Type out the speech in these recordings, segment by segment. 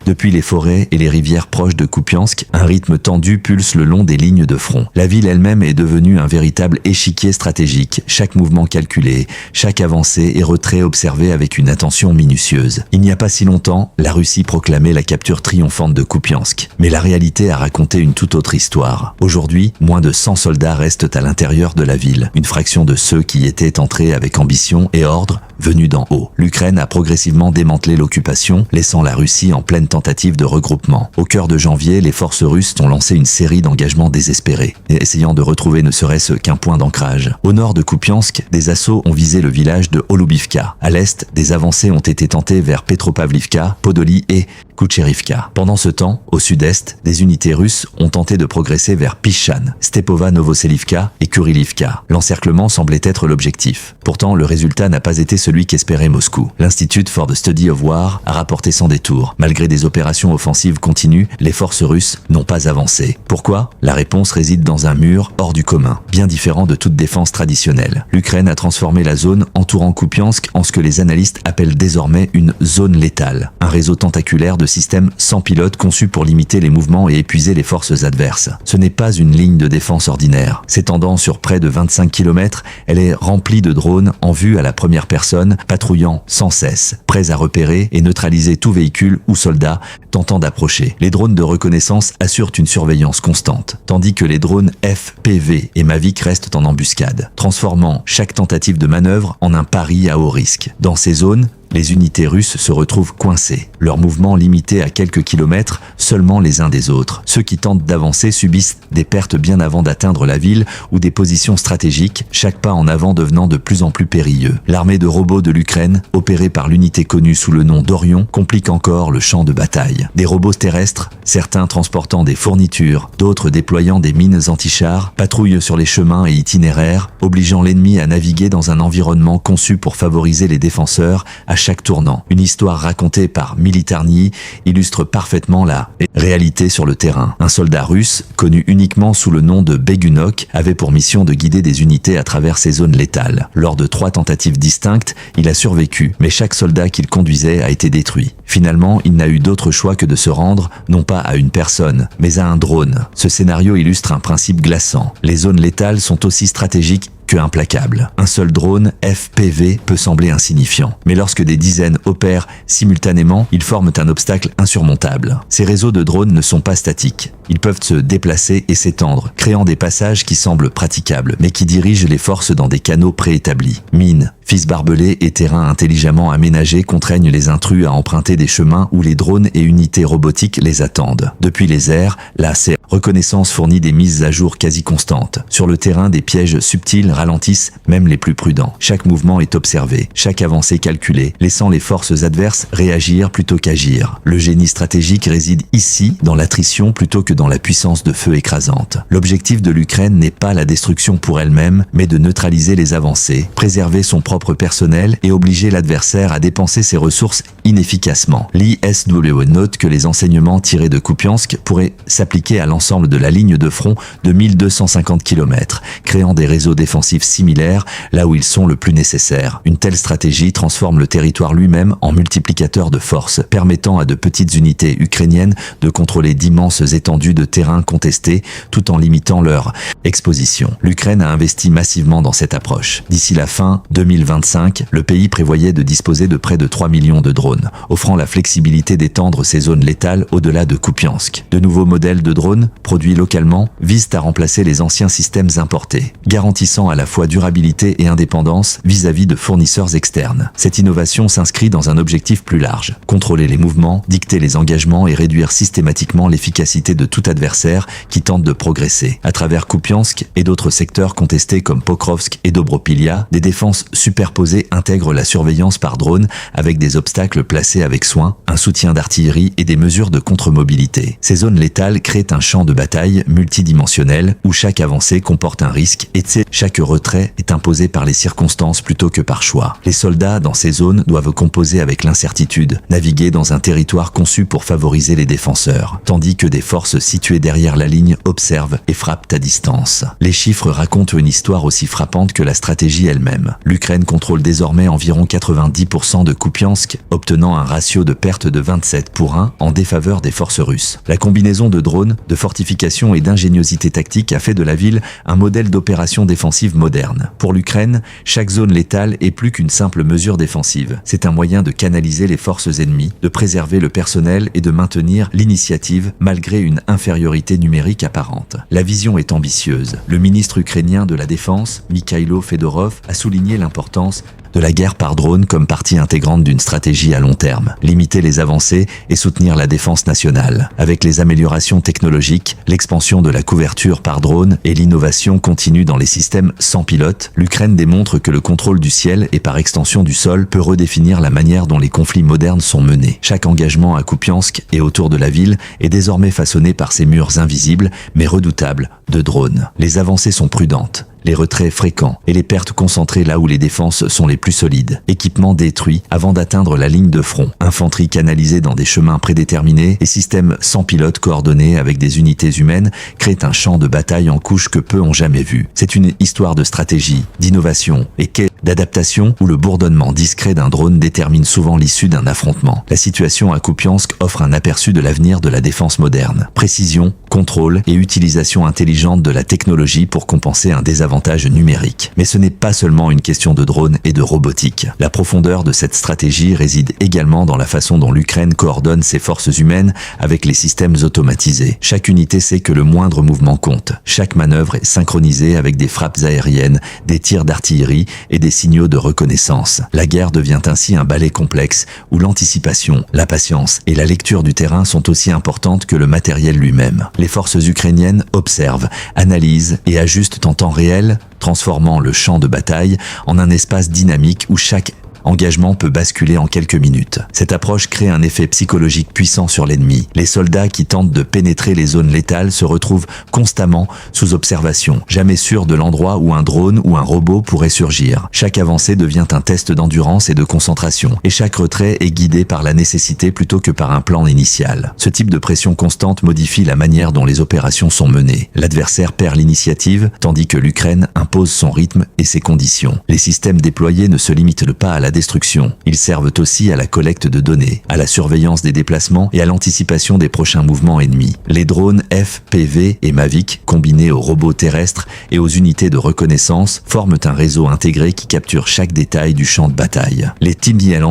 Depuis les forêts et les rivières proches de Kupiansk, un rythme tendu pulse le long des lignes de front. La ville elle-même est devenue un véritable échiquier stratégique, chaque mouvement calculé, chaque avancée et retrait observé avec une attention minutieuse. Il n'y a pas si longtemps, la Russie proclamait la capture triomphante de Kupiansk. Mais la réalité a raconté une toute autre histoire. Aujourd'hui, moins de 100 soldats restent à l'intérieur de la ville, une fraction de ceux qui étaient entrés avec ambition et ordre venus d'en haut. L'Ukraine a progressivement démantelé l'occupation, laissant la Russie en pleine tentative de regroupement. Au cœur de janvier, les forces russes ont lancé une série d'engagements désespérés, essayant de retrouver ne serait-ce qu'un point d'ancrage. Au nord de Kupiansk, des assauts ont visé le village de Holubivka. À l'est, des avancées ont été tentées vers Petropavlivka, Podoli et Kucherivka. Pendant ce temps, au sud-est, des unités russes ont tenté de progresser vers Pishan, Stepova-Novoselivka et Kurilivka. L'encerclement semblait être l'objectif. Pourtant, le résultat n'a pas été celui qu'espérait Moscou. L'Institute for the Study of War a rapporté sans détour. Malgré des opérations offensives continues, les forces russes n'ont pas avancé. Pourquoi ? La réponse réside dans un mur hors du commun, bien différent de toute défense traditionnelle. L'Ukraine a transformé la zone entourant Kupiansk en ce que les analystes appellent désormais une zone létale, un réseau tentaculaire de système sans pilote conçu pour limiter les mouvements et épuiser les forces adverses. Ce n'est pas une ligne de défense ordinaire. S'étendant sur près de 25 km, elle est remplie de drones en vue à la première personne, patrouillant sans cesse, prêts à repérer et neutraliser tout véhicule ou soldat tentant d'approcher. Les drones de reconnaissance assurent une surveillance constante, tandis que les drones FPV et Mavic restent en embuscade, transformant chaque tentative de manœuvre en un pari à haut risque. Dans ces zones, les unités russes se retrouvent coincées, leurs mouvements limités à quelques kilomètres seulement les uns des autres. Ceux qui tentent d'avancer subissent des pertes bien avant d'atteindre la ville ou des positions stratégiques, chaque pas en avant devenant de plus en plus périlleux. L'armée de robots de l'Ukraine, opérée par l'unité connue sous le nom d'Orion, complique encore le champ de bataille. Des robots terrestres, certains transportant des fournitures, d'autres déployant des mines anti-chars, patrouillent sur les chemins et itinéraires, obligeant l'ennemi à naviguer dans un environnement conçu pour favoriser les défenseurs à chaque tournant. Une histoire racontée par Militarny illustre parfaitement la réalité sur le terrain. Un soldat russe, connu uniquement sous le nom de Begunok, avait pour mission de guider des unités à travers ces zones létales. Lors de 3 tentatives distinctes, il a survécu, mais chaque soldat qu'il conduisait a été détruit. Finalement, il n'a eu d'autre choix que de se rendre, non pas à une personne, mais à un drone. Ce scénario illustre un principe glaçant. Les zones létales sont aussi stratégiques que implacable. Un seul drone FPV peut sembler insignifiant, mais lorsque des dizaines opèrent simultanément, ils forment un obstacle insurmontable. Ces réseaux de drones ne sont pas statiques. Ils peuvent se déplacer et s'étendre, créant des passages qui semblent praticables, mais qui dirigent les forces dans des canaux préétablis. Mines, fils barbelés et terrains intelligemment aménagés contraignent les intrus à emprunter des chemins où les drones et unités robotiques les attendent. Depuis les airs, la reconnaissance fournit des mises à jour quasi constantes. Sur le terrain, des pièges subtils ralentissent même les plus prudents. Chaque mouvement est observé, chaque avancée calculée, laissant les forces adverses réagir plutôt qu'agir. Le génie stratégique réside ici dans l'attrition plutôt que dans la puissance de feu écrasante. L'objectif de l'Ukraine n'est pas la destruction pour elle-même, mais de neutraliser les avancées, préserver son propre personnel et obliger l'adversaire à dépenser ses ressources inefficacement. L'ISW note que les enseignements tirés de Kupiansk pourraient s'appliquer à l'ensemble de la ligne de front de 1250 km, créant des réseaux défensifs similaires là où ils sont le plus nécessaires. Une telle stratégie transforme le territoire lui-même en multiplicateur de force, permettant à de petites unités ukrainiennes de contrôler d'immenses étendues de terrain contestés tout en limitant leur exposition. L'Ukraine a investi massivement dans cette approche. D'ici la fin 2025, le pays prévoyait de disposer de près de 3 millions de drones, offrant la flexibilité d'étendre ces zones létales au-delà de Kupiansk. De nouveaux modèles de drones, produits localement, visent à remplacer les anciens systèmes importés, garantissant à la fois durabilité et indépendance vis-à-vis de fournisseurs externes. Cette innovation s'inscrit dans un objectif plus large: contrôler les mouvements, dicter les engagements et réduire systématiquement l'efficacité de tout adversaire qui tente de progresser. À travers Kupiansk et d'autres secteurs contestés comme Pokrovsk et Dobropilia, des défenses superposées intègrent la surveillance par drone avec des obstacles placés avec soin, un soutien d'artillerie et des mesures de contre-mobilité. Ces zones létales créent un champ de bataille multidimensionnel où chaque avancée comporte un risque et chaque que retrait est imposé par les circonstances plutôt que par choix. Les soldats dans ces zones doivent composer avec l'incertitude, naviguer dans un territoire conçu pour favoriser les défenseurs, tandis que des forces situées derrière la ligne observent et frappent à distance. Les chiffres racontent une histoire aussi frappante que la stratégie elle-même. L'Ukraine contrôle désormais environ 90% de Kupiansk, obtenant un ratio de perte de 27-1 en défaveur des forces russes. La combinaison de drones, de fortifications et d'ingéniosité tactique a fait de la ville un modèle d'opération défensive moderne. Pour l'Ukraine, chaque zone létale est plus qu'une simple mesure défensive. C'est un moyen de canaliser les forces ennemies, de préserver le personnel et de maintenir l'initiative malgré une infériorité numérique apparente. La vision est ambitieuse. Le ministre ukrainien de la Défense, Mikhailo Fedorov, a souligné l'importance de la guerre par drone comme partie intégrante d'une stratégie à long terme, limiter les avancées et soutenir la défense nationale. Avec les améliorations technologiques, l'expansion de la couverture par drone et l'innovation continue dans les systèmes sans pilote, l'Ukraine démontre que le contrôle du ciel et par extension du sol peut redéfinir la manière dont les conflits modernes sont menés. Chaque engagement à Kupiansk et autour de la ville est désormais façonné par ces murs invisibles mais redoutables de drones. Les avancées sont prudentes, les retraits fréquents et les pertes concentrées là où les défenses sont les plus solides. Équipements détruits avant d'atteindre la ligne de front. Infanterie canalisée dans des chemins prédéterminés et systèmes sans pilote coordonnés avec des unités humaines créent un champ de bataille en couches que peu ont jamais vu. C'est une histoire de stratégie, d'innovation et d'adaptation où le bourdonnement discret d'un drone détermine souvent l'issue d'un affrontement. La situation à Kupiansk offre un aperçu de l'avenir de la défense moderne. Précision, contrôle et utilisation intelligente de la technologie pour compenser un désavantage numérique. Mais ce n'est pas seulement une question de drones et de robotique. La profondeur de cette stratégie réside également dans la façon dont l'Ukraine coordonne ses forces humaines avec les systèmes automatisés. Chaque unité sait que le moindre mouvement compte. Chaque manœuvre est synchronisée avec des frappes aériennes, des tirs d'artillerie et des signaux de reconnaissance. La guerre devient ainsi un ballet complexe où l'anticipation, la patience et la lecture du terrain sont aussi importantes que le matériel lui-même. Les forces ukrainiennes observent, analysent et ajustent en temps réel, transformant le champ de bataille en un espace dynamique où chaque engagement peut basculer en quelques minutes. Cette approche crée un effet psychologique puissant sur l'ennemi. Les soldats qui tentent de pénétrer les zones létales se retrouvent constamment sous observation, jamais sûrs de l'endroit où un drone ou un robot pourrait surgir. Chaque avancée devient un test d'endurance et de concentration, et chaque retrait est guidé par la nécessité plutôt que par un plan initial. Ce type de pression constante modifie la manière dont les opérations sont menées. L'adversaire perd l'initiative, tandis que l'Ukraine impose son rythme et ses conditions. Les systèmes déployés ne se limitent pas à la destruction. Ils servent aussi à la collecte de données, à la surveillance des déplacements et à l'anticipation des prochains mouvements ennemis. Les drones FPV et Mavic, combinés aux robots terrestres et aux unités de reconnaissance, forment un réseau intégré qui capture chaque détail du champ de bataille. Les TBL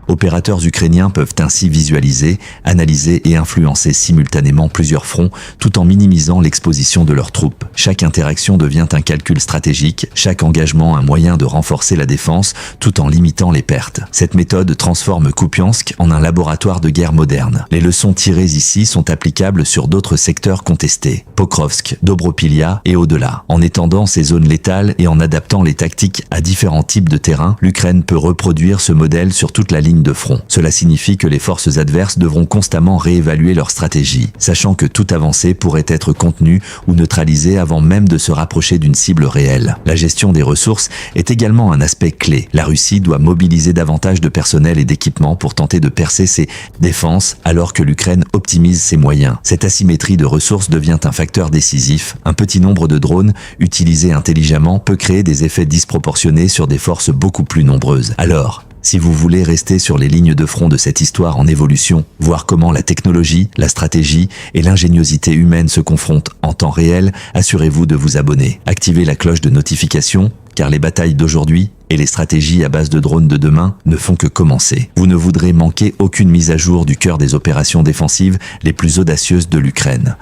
opérateurs ukrainiens peuvent ainsi visualiser, analyser et influencer simultanément plusieurs fronts tout en minimisant l'exposition de leurs troupes. Chaque interaction devient un calcul stratégique, chaque engagement un moyen de renforcer la défense tout en limitant les pertes. Cette méthode transforme Kupiansk en un laboratoire de guerre moderne. Les leçons tirées ici sont applicables sur d'autres secteurs contestés, Pokrovsk, Dobropilia et au-delà. En étendant ces zones létales et en adaptant les tactiques à différents types de terrains, l'Ukraine peut reproduire ce modèle sur toute la ligne de front. Cela signifie que les forces adverses devront constamment réévaluer leur stratégie, sachant que toute avancée pourrait être contenue ou neutralisée avant même de se rapprocher d'une cible réelle. La gestion des ressources est également un aspect clé. La Russie doit mobiliser davantage de personnel et d'équipements pour tenter de percer ses défenses alors que l'Ukraine optimise ses moyens. Cette asymétrie de ressources devient un facteur décisif. Un petit nombre de drones utilisés intelligemment peut créer des effets disproportionnés sur des forces beaucoup plus nombreuses. Alors, si vous voulez rester sur les lignes de front de cette histoire en évolution, voir comment la technologie, la stratégie et l'ingéniosité humaine se confrontent en temps réel, assurez-vous de vous abonner. Activez la cloche de notification, car les batailles d'aujourd'hui et les stratégies à base de drones de demain ne font que commencer. Vous ne voudrez manquer aucune mise à jour du cœur des opérations défensives les plus audacieuses de l'Ukraine.